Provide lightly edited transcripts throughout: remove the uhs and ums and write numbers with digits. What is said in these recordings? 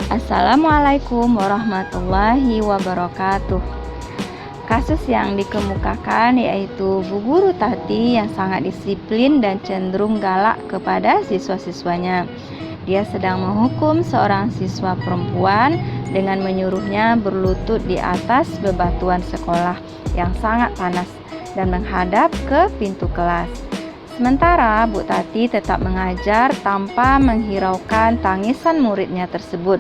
Assalamualaikum warahmatullahi wabarakatuh. Kasus yang dikemukakan yaitu Bu Guru Tati yang sangat disiplin dan cenderung galak kepada siswa-siswanya. Dia sedang menghukum seorang siswa perempuan dengan menyuruhnya berlutut di atas bebatuan sekolah yang sangat panas dan menghadap ke pintu kelas. Sementara Bu Tati tetap mengajar tanpa menghiraukan tangisan muridnya tersebut.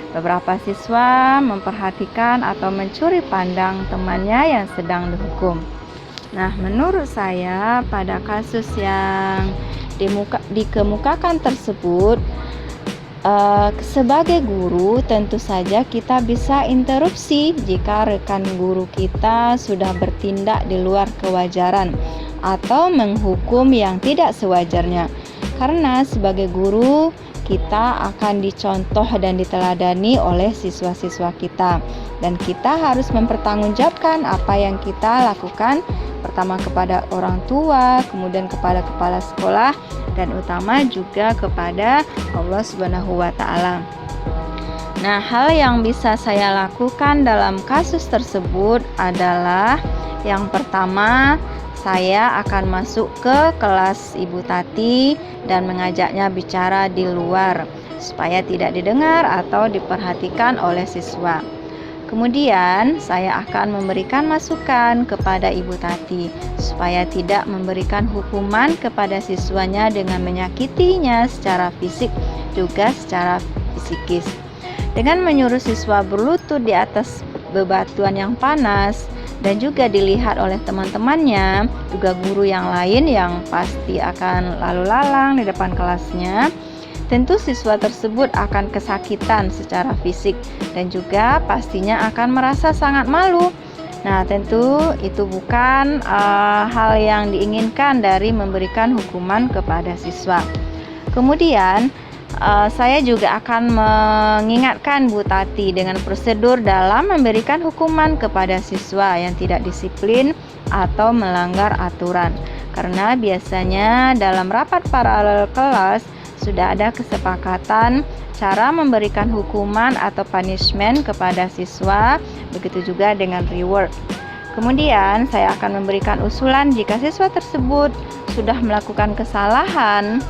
Beberapa siswa memperhatikan atau mencuri pandang temannya yang sedang dihukum. Nah, menurut saya pada kasus yang dikemukakan tersebut, sebagai guru tentu saja kita bisa interupsi jika rekan guru kita sudah bertindak di luar kewajaran atau menghukum yang tidak sewajarnya. Karena sebagai guru kita akan dicontoh dan diteladani oleh siswa-siswa kita, dan kita harus mempertanggungjawabkan apa yang kita lakukan, pertama kepada orang tua, kemudian kepada kepala sekolah, dan utama juga kepada Allah Subhanahu wa Ta'ala. Nah, hal yang bisa saya lakukan dalam kasus tersebut adalah yang pertama, saya akan masuk ke kelas Ibu Tati dan mengajaknya bicara di luar supaya tidak didengar atau diperhatikan oleh siswa. Kemudian saya akan memberikan masukan kepada Ibu Tati supaya tidak memberikan hukuman kepada siswanya dengan menyakitinya secara fisik juga secara psikis. Dengan menyuruh siswa berlutut di atas bebatuan yang panas dan juga dilihat oleh teman-temannya, juga guru yang lain yang pasti akan lalu lalang di depan kelasnya, tentu siswa tersebut akan kesakitan secara fisik dan juga pastinya akan merasa sangat malu. Nah, tentu itu bukan hal yang diinginkan dari memberikan hukuman kepada siswa. Kemudian saya juga akan mengingatkan Bu Tati dengan prosedur dalam memberikan hukuman kepada siswa yang tidak disiplin atau melanggar aturan. Karena biasanya dalam rapat paralel kelas sudah ada kesepakatan cara memberikan hukuman atau punishment kepada siswa, begitu juga dengan reward. Kemudian saya akan memberikan usulan jika siswa tersebut sudah melakukan kesalahan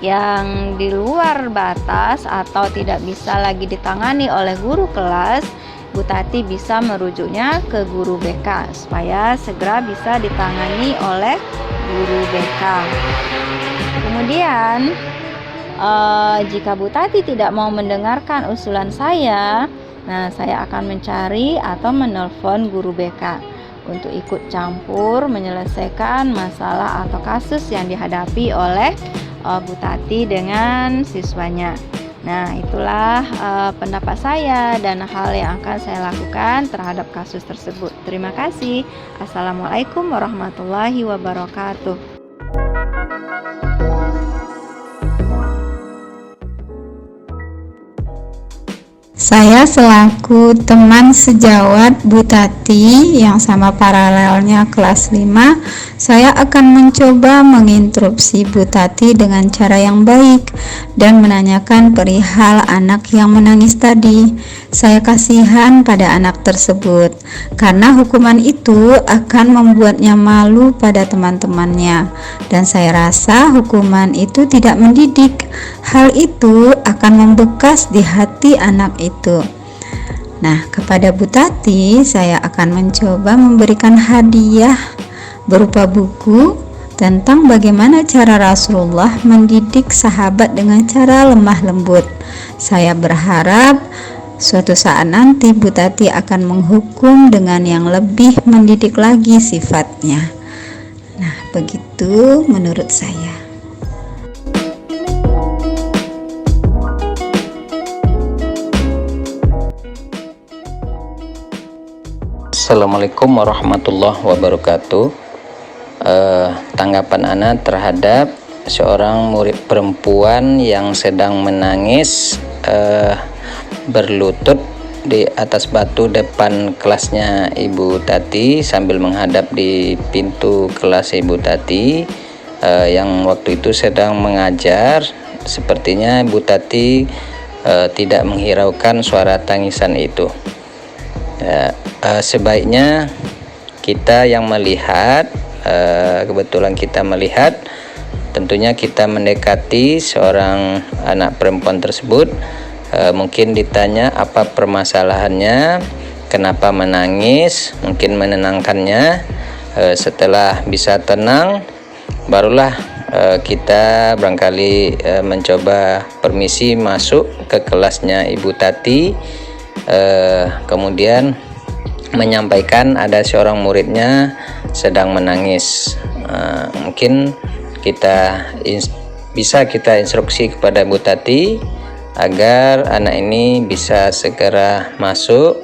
yang di luar batas atau tidak bisa lagi ditangani oleh guru kelas, Bu Tati bisa merujuknya ke guru BK supaya segera bisa ditangani oleh guru BK. Kemudian jika Bu Tati tidak mau mendengarkan usulan saya, nah saya akan mencari atau menelpon guru BK untuk ikut campur menyelesaikan masalah atau kasus yang dihadapi oleh Bu Tati dengan siswanya. Nah, itulah pendapat saya dan hal yang akan saya lakukan terhadap kasus tersebut. Terima kasih. Assalamualaikum warahmatullahi wabarakatuh. Saya selaku teman sejawat Bu Tati yang sama paralelnya kelas 5, saya akan mencoba menginterupsi Bu Tati dengan cara yang baik dan menanyakan perihal anak yang menangis tadi. Saya kasihan pada anak tersebut karena hukuman itu akan membuatnya malu pada teman-temannya, dan saya rasa hukuman itu tidak mendidik. Hal itu akan membekas di hati anak itu. Nah, kepada Bu Tati, saya akan mencoba memberikan hadiah berupa buku tentang bagaimana cara Rasulullah mendidik sahabat dengan cara lemah lembut. Saya berharap suatu saat nanti Bu Tati akan menghukum dengan yang lebih mendidik lagi sifatnya. Nah, begitu menurut saya. Assalamualaikum warahmatullahi wabarakatuh. Tanggapan Ana terhadap seorang murid perempuan yang sedang menangis berlutut di atas batu depan kelasnya Ibu Tati sambil menghadap di pintu kelas Ibu Tati yang waktu itu sedang mengajar. Sepertinya Ibu Tati tidak menghiraukan suara tangisan itu. Sebaiknya kita yang melihat, kebetulan kita melihat, tentunya kita mendekati seorang anak perempuan tersebut, mungkin ditanya apa permasalahannya, kenapa menangis, mungkin menenangkannya. Setelah bisa tenang, barulah kita barangkali mencoba permisi masuk ke kelasnya Ibu Tati, kemudian menyampaikan ada seorang muridnya sedang menangis. Mungkin bisa kita instruksi kepada Bu Tati agar anak ini bisa segera masuk,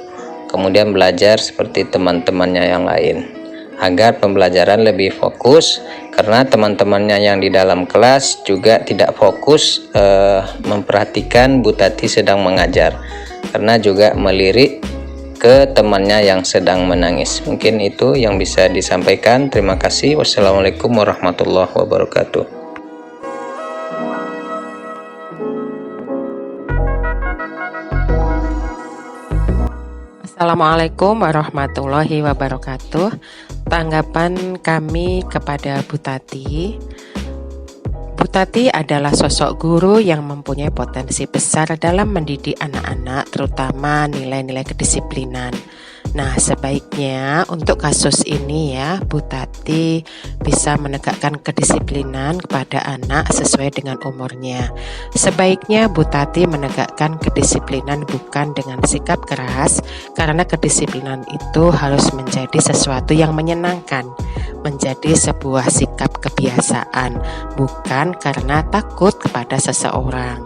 kemudian belajar seperti teman-temannya yang lain, agar pembelajaran lebih fokus, karena teman-temannya yang di dalam kelas juga tidak fokus memperhatikan Bu Tati sedang mengajar, karena juga melirik ke temannya yang sedang menangis. Mungkin itu yang bisa disampaikan. Terima kasih. Wassalamualaikum warahmatullahi wabarakatuh. Assalamualaikum warahmatullahi wabarakatuh. Tanggapan kami kepada Bu Tati. Bu Tati adalah sosok guru yang mempunyai potensi besar dalam mendidik anak-anak, terutama nilai-nilai kedisiplinan. Nah, sebaiknya untuk kasus ini ya, Bu Tati bisa menegakkan kedisiplinan kepada anak sesuai dengan umurnya. Sebaiknya Bu Tati menegakkan kedisiplinan bukan dengan sikap keras, karena kedisiplinan itu harus menjadi sesuatu yang menyenangkan, menjadi sebuah sikap kebiasaan, bukan karena takut kepada seseorang.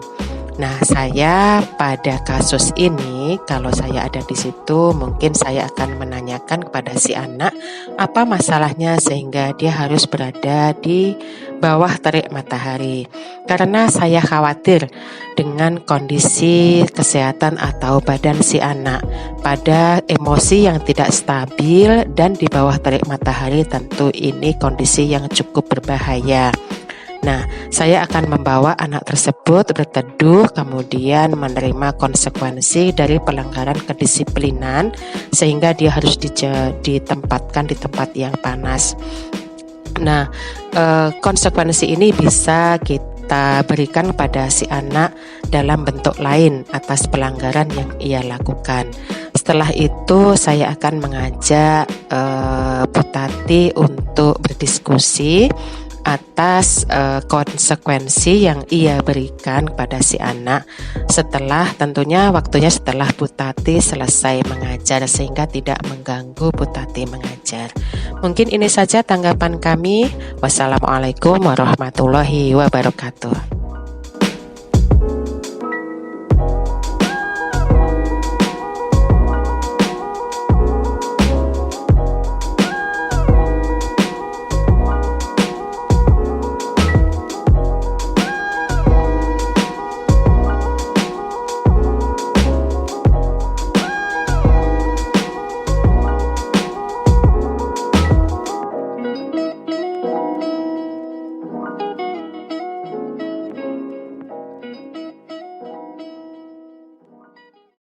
Nah, saya pada kasus ini, kalau saya ada di situ, mungkin saya akan menanyakan kepada si anak apa masalahnya sehingga dia harus berada di bawah terik matahari. Karena saya khawatir dengan kondisi kesehatan atau badan si anak. Pada emosi yang tidak stabil dan di bawah terik matahari, tentu ini kondisi yang cukup berbahaya. Nah, saya akan membawa anak tersebut berteduh, kemudian menerima konsekuensi dari pelanggaran kedisiplinan, sehingga dia harus ditempatkan di tempat yang panas. Nah, konsekuensi ini bisa kita berikan pada si anak dalam bentuk lain atas pelanggaran yang ia lakukan. Setelah itu saya akan mengajak Bu Tati untuk berdiskusi atas konsekuensi yang ia berikan pada si anak tentunya waktunya setelah Bu Tati selesai mengajar, sehingga tidak mengganggu Bu Tati mengajar. Mungkin ini saja tanggapan kami. Wassalamualaikum warahmatullahi wabarakatuh.